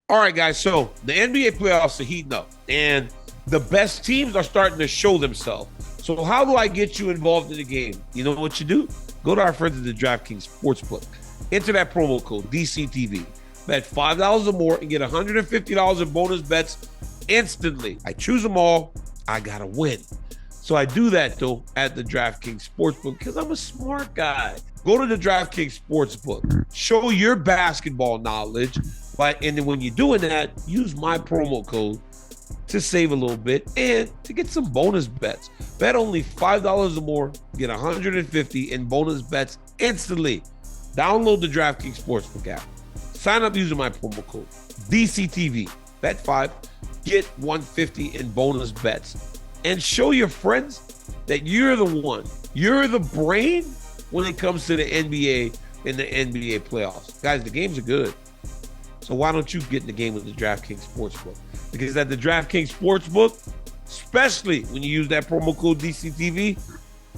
All right, guys. So the NBA playoffs are heating up, and the best teams are starting to show themselves. So how do I get you involved in the game? You know what you do? Go to our friends at the DraftKings Sportsbook. Enter that promo code DCTV. Bet $5 or more and get $150 in bonus bets instantly. I choose them all. I gotta win. So I do that though at the DraftKings Sportsbook because I'm a smart guy. Go to the DraftKings Sportsbook. Show your basketball knowledge. And then when you're doing that, use my promo code to save a little bit and to get some bonus bets. Bet only $5 or more, get $150 in bonus bets instantly. Download the DraftKings Sportsbook app. Sign up using my promo code DCTV. Bet 5, get $150 in bonus bets. And show your friends that you're the one. You're the brain when it comes to the NBA and the NBA playoffs. Guys, the games are good. So why don't you get in the game with the DraftKings Sportsbook? Because at the DraftKings Sportsbook, especially when you use that promo code DCTV,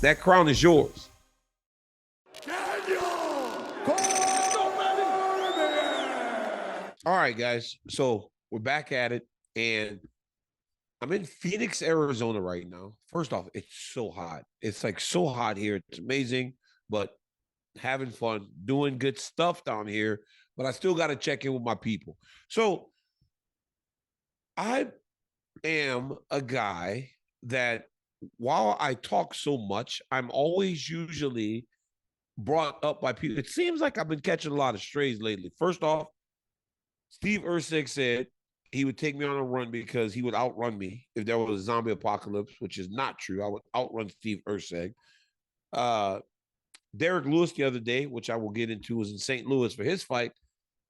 that crown is yours. Daniel Cormier! All right, guys. So we're back at it, and I'm in Phoenix, Arizona right now. First off, it's so hot. It's like so hot here. It's amazing, but having fun, doing good stuff down here. But I still got to check in with my people. So I am a guy that while I talk so much, I'm always usually brought up by people. It seems like I've been catching a lot of strays lately. First off, Steve Erceg said he would take me on a run because he would outrun me if there was a zombie apocalypse, which is not true. I would outrun Steve Erceg. Derrick Lewis the other day, which I will get into, was in St. Louis for his fight.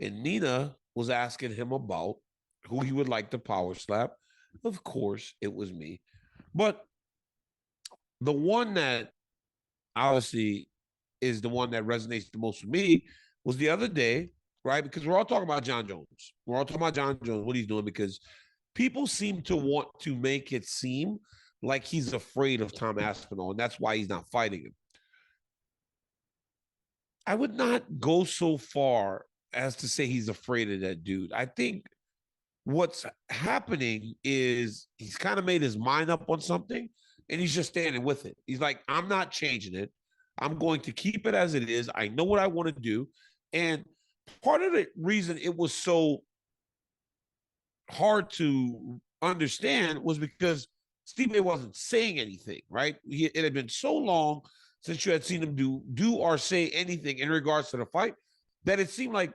And Nina was asking him about who he would like to power slap. Of course, it was me. But the one that obviously is the one that resonates the most with me was the other day, right? Because we're all talking about Jon Jones. We're all talking about Jon Jones, what he's doing, because people seem to want to make it seem like he's afraid of Tom Aspinall, and that's why he's not fighting him. I would not go so far as to say he's afraid of that dude. I think what's happening is he's kind of made his mind up on something and he's just standing with it. He's like, I'm not changing it. I'm going to keep it as it is. I know what I want to do. And part of the reason it was so hard to understand was because Steve wasn't saying anything, right? It had been so long since you had seen him do or say anything in regards to the fight that it seemed like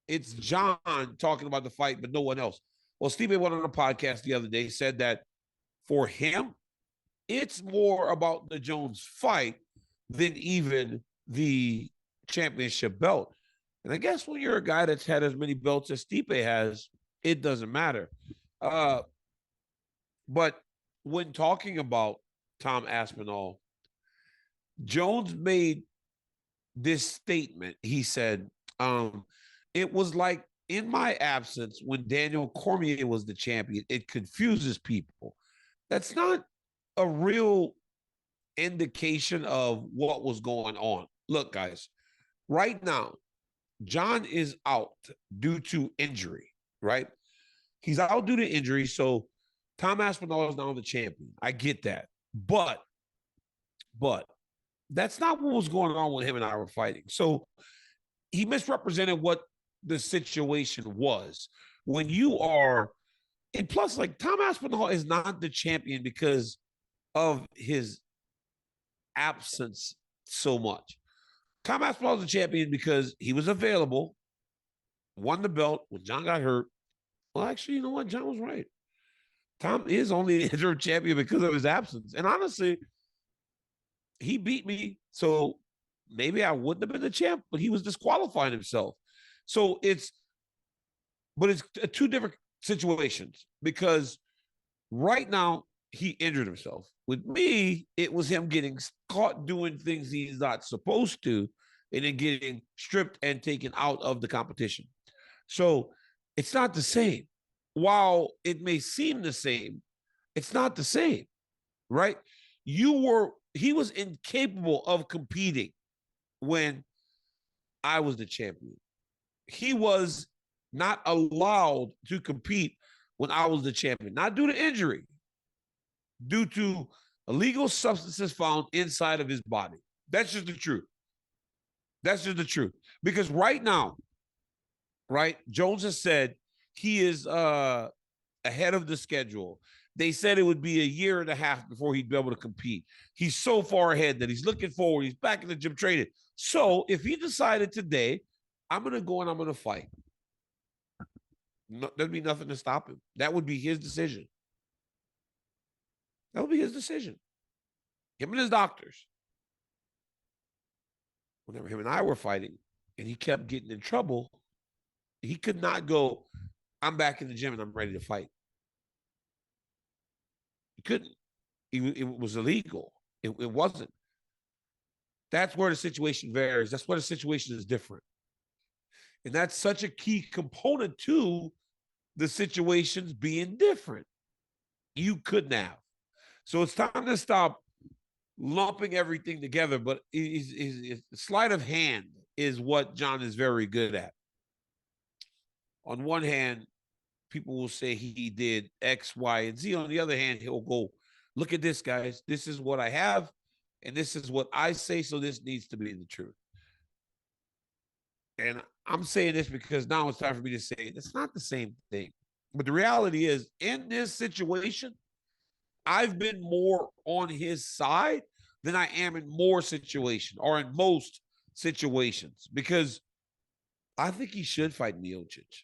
it's Jon talking about the fight, but no one else. Well, Steve went on a podcast the other day, said that for him, it's more about the Jones fight than even the championship belt. And I guess when you're a guy that's had as many belts as Stipe has, it doesn't matter. But when talking about Tom Aspinall, Jones made this statement. He said, it was like in my absence when Daniel Cormier was the champion, it confuses people. That's not a real indication of what was going on. Look, guys, right now, Jon is out due to injury, right? He's out due to injury, so Tom Aspinall is now the champion. I get that. But that's not what was going on when him and I were fighting. So he misrepresented what the situation was. When you are, and plus, like, Tom Aspinall is not the champion because of his absence so much. Tom Aspinall is the champion because he was available, won the belt when Jon got hurt. Well, actually, you know what? Jon was right. Tom is only the interim champion because of his absence. And honestly, he beat me, so maybe I wouldn't have been the champ, but he was disqualifying himself. So it's two different situations because right now he injured himself. With me, it was him getting caught doing things he's not supposed to and then getting stripped and taken out of the competition. So it's not the same. While it may seem the same, it's not the same, right? He was incapable of competing when I was the champion. He was not allowed to compete when I was the champion, not due to injury, due to illegal substances found inside of his body. That's just the truth. That's just the truth. Because right now, right, Jones has said he is ahead of the schedule. They said it would be a year and a half before he'd be able to compete. He's so far ahead that he's looking forward. He's back in the gym training. So if he decided today, I'm going to go and I'm going to fight, no, there'd be nothing to stop him. That would be his decision. That would be his decision. Him and his doctors. Whenever him and I were fighting and he kept getting in trouble, he could not go, I'm back in the gym and I'm ready to fight. He couldn't. It was illegal. It wasn't. That's where the situation varies. That's where the situation is different. And that's such a key component to the situations being different. You couldn't have. So it's time to stop lumping everything together. But sleight of hand is what Jon is very good at. On one hand, people will say he did X, Y, and Z. On the other hand, he'll go, look at this, guys. This is what I have, and this is what I say, so this needs to be the truth. And I'm saying this because now it's time for me to say it's not the same thing. But the reality is, in this situation, I've been more on his side than I am in more situations or in most situations because I think he should fight Miocic.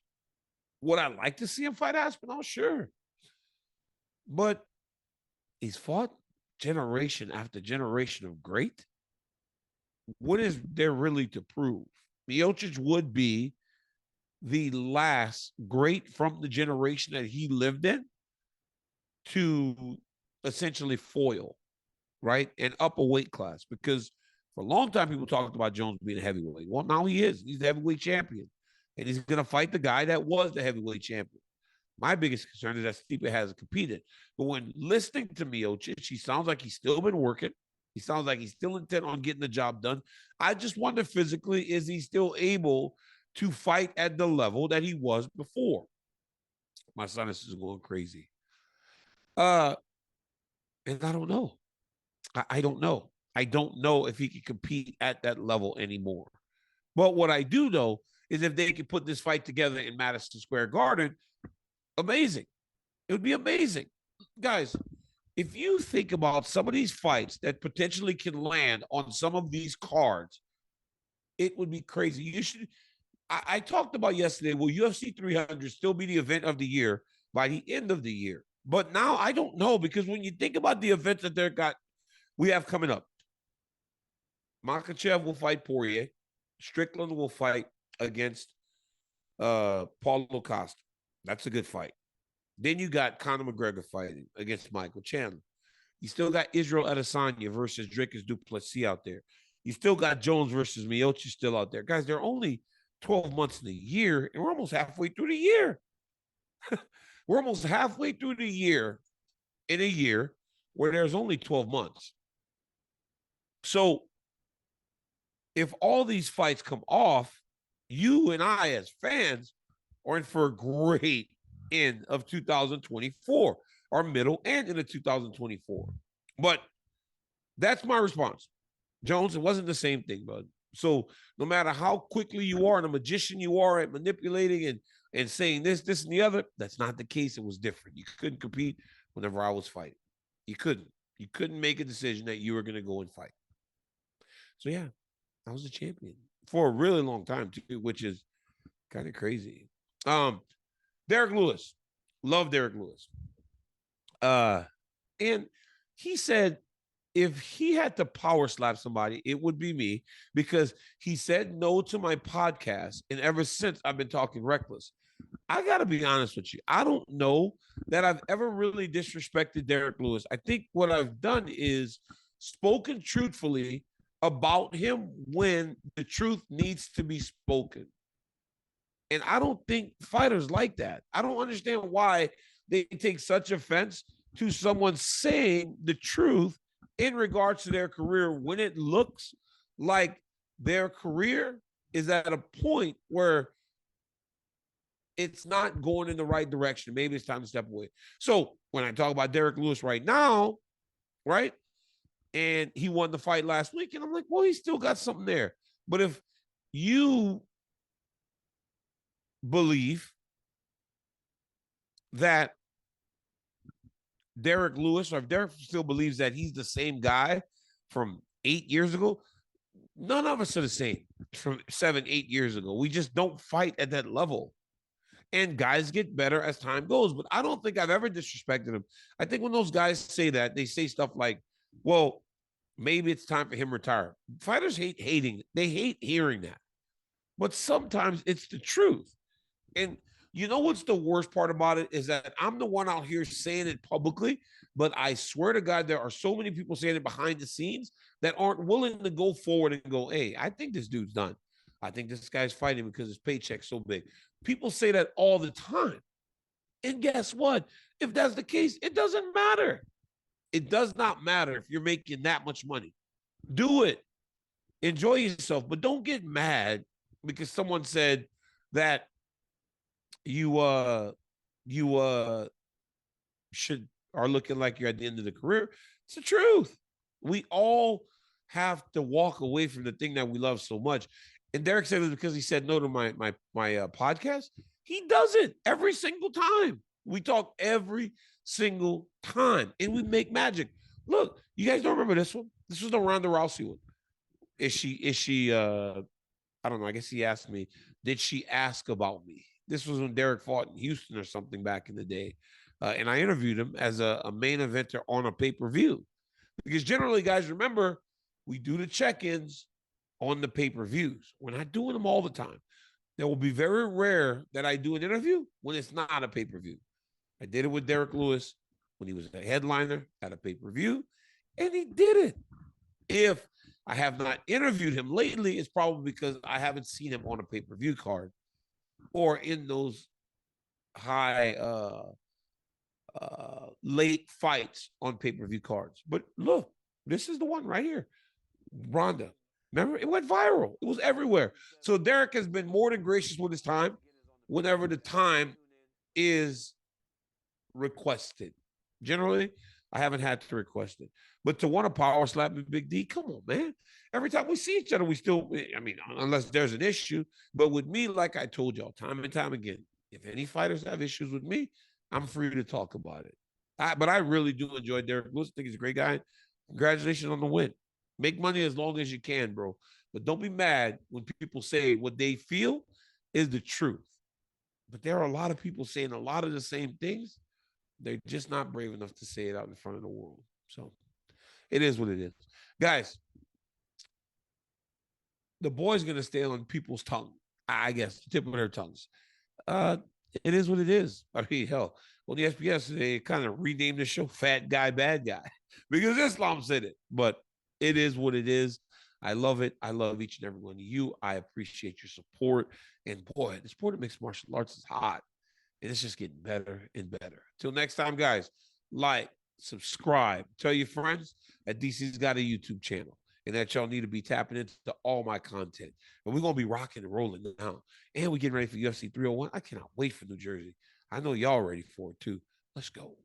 Would I like to see him fight Aspinall? Sure. But he's fought generation after generation of great. What is there really to prove? Miocic would be the last great from the generation that he lived in to essentially foil, right? And up a weight class. Because for a long time, people talked about Jones being a heavyweight. Well, now he is. He's the heavyweight champion. And he's going to fight the guy that was the heavyweight champion. My biggest concern is that Stipe hasn't competed. But when listening to Miocic, he sounds like he's still been working. He sounds like he's still intent on getting the job done. I just wonder physically, is he still able to fight at the level that he was before? My sinus is going crazy. And I don't know. I don't know. I don't know if he can compete at that level anymore. But what I do know is if they could put this fight together in Madison Square Garden, amazing. It would be amazing. Guys, if you think about some of these fights that potentially can land on some of these cards, it would be crazy. You should. I talked about yesterday, will UFC 300 still be the event of the year by the end of the year? But now I don't know, because when you think about the events that we have coming up, Makhachev will fight Poirier. Strickland will fight against Paulo Costa. That's a good fight. Then you got Conor McGregor fighting against Michael Chandler. You still got Israel Adesanya versus Dricus du Plessis out there. You still got Jones versus Miocic still out there. Guys, they're only 12 months in the year, and we're almost halfway through the year. We're almost halfway through the year in a year where there's only 12 months. So if all these fights come off, you and I as fans are in for a great end of 2024, our middle and into 2024. But that's my response. Jones, it wasn't the same thing, bud. So no matter how quickly you are and a magician you are at manipulating and saying this, and the other, that's not the case. It was different. You couldn't compete whenever I was fighting. You couldn't. You couldn't make a decision that you were going to go and fight. So, yeah, I was a champion for a really long time, too, which is kind of crazy. Derrick Lewis. Love Derrick Lewis. And he said if he had to power slap somebody, it would be me, because he said no to my podcast. And ever since, I've been talking reckless. I got to be honest with you. I don't know that I've ever really disrespected Derrick Lewis. I think what I've done is spoken truthfully about him when the truth needs to be spoken. And I don't think fighters like that. I don't understand why they take such offense to someone saying the truth in regards to their career when it looks like their career is at a point where it's not going in the right direction. Maybe it's time to step away. So when I talk about Derrick Lewis right now, right, and he won the fight last week, and I'm like, well, he still got something there. But if you believe that Derrick Lewis, or if Derrick still believes that he's the same guy from 8 years ago, none of us are the same from 7, 8 years ago. We just don't fight at that level. And guys get better as time goes. But I don't think I've ever disrespected him. I think when those guys say that, they say stuff like, well, maybe it's time for him to retire. Fighters hate hating. They hate hearing that. But sometimes it's the truth. And you know what's the worst part about it is that I'm the one out here saying it publicly, but I swear to God, there are so many people saying it behind the scenes that aren't willing to go forward and go, hey, I think this dude's done. I think this guy's fighting because his paycheck's so big. People say that all the time. And guess what? If that's the case, it doesn't matter. It does not matter if you're making that much money. Do it. Enjoy yourself, but don't get mad because someone said that you should are looking like you're at the end of the career. It's the truth. We all have to walk away from the thing that we love so much. And Derrick said it because he said no to my podcast. He does it every single time. We talk every single time, and we make magic. Look, you guys don't remember this one? This was the Ronda Rousey one. Is she I don't know. I guess he asked me, did she ask about me? This was when Derrick fought in Houston or something back in the day. And I interviewed him as a main eventer on a pay-per-view. Because generally, guys, remember, we do the check-ins on the pay-per-views. We're not doing them all the time. There will be very rare that I do an interview when it's not a pay-per-view. I did it with Derrick Lewis when he was a headliner at a pay-per-view, and he did it. If I have not interviewed him lately, it's probably because I haven't seen him on a pay-per-view card or in those high late fights on pay-per-view cards. But look, this is the one right here. Ronda. Remember, it went viral. It was everywhere. So Derrick has been more than gracious with his time whenever the time is requested. Generally, I haven't had to request it. But to want to power slap me, Big D, come on, man. Every time we see each other, we still, I mean, unless there's an issue. But with me, like I told y'all time and time again, if any fighters have issues with me, I'm free to talk about it. But I really do enjoy Derrick Lewis. I think he's a great guy. Congratulations on the win. Make money as long as you can, bro. But don't be mad when people say what they feel is the truth. But there are a lot of people saying a lot of the same things. They're just not brave enough to say it out in front of the world. So it is what it is. Guys, the boy's going to stay on people's tongue, I guess, the tip of their tongues. It is what it is. I mean, hell, on the SBS, they kind of renamed the show Fat Guy, Bad Guy because Islam said it. But it is what it is. I love it. I love each and every one of you. I appreciate your support. And boy, the sport of mixed martial arts is hot. And it's just getting better and better. Till next time, guys, like, subscribe, tell your friends that DC's got a YouTube channel and that y'all need to be tapping into all my content. And we're going to be rocking and rolling now. And we're getting ready for UFC 301. I cannot wait for New Jersey. I know y'all ready for it too. Let's go.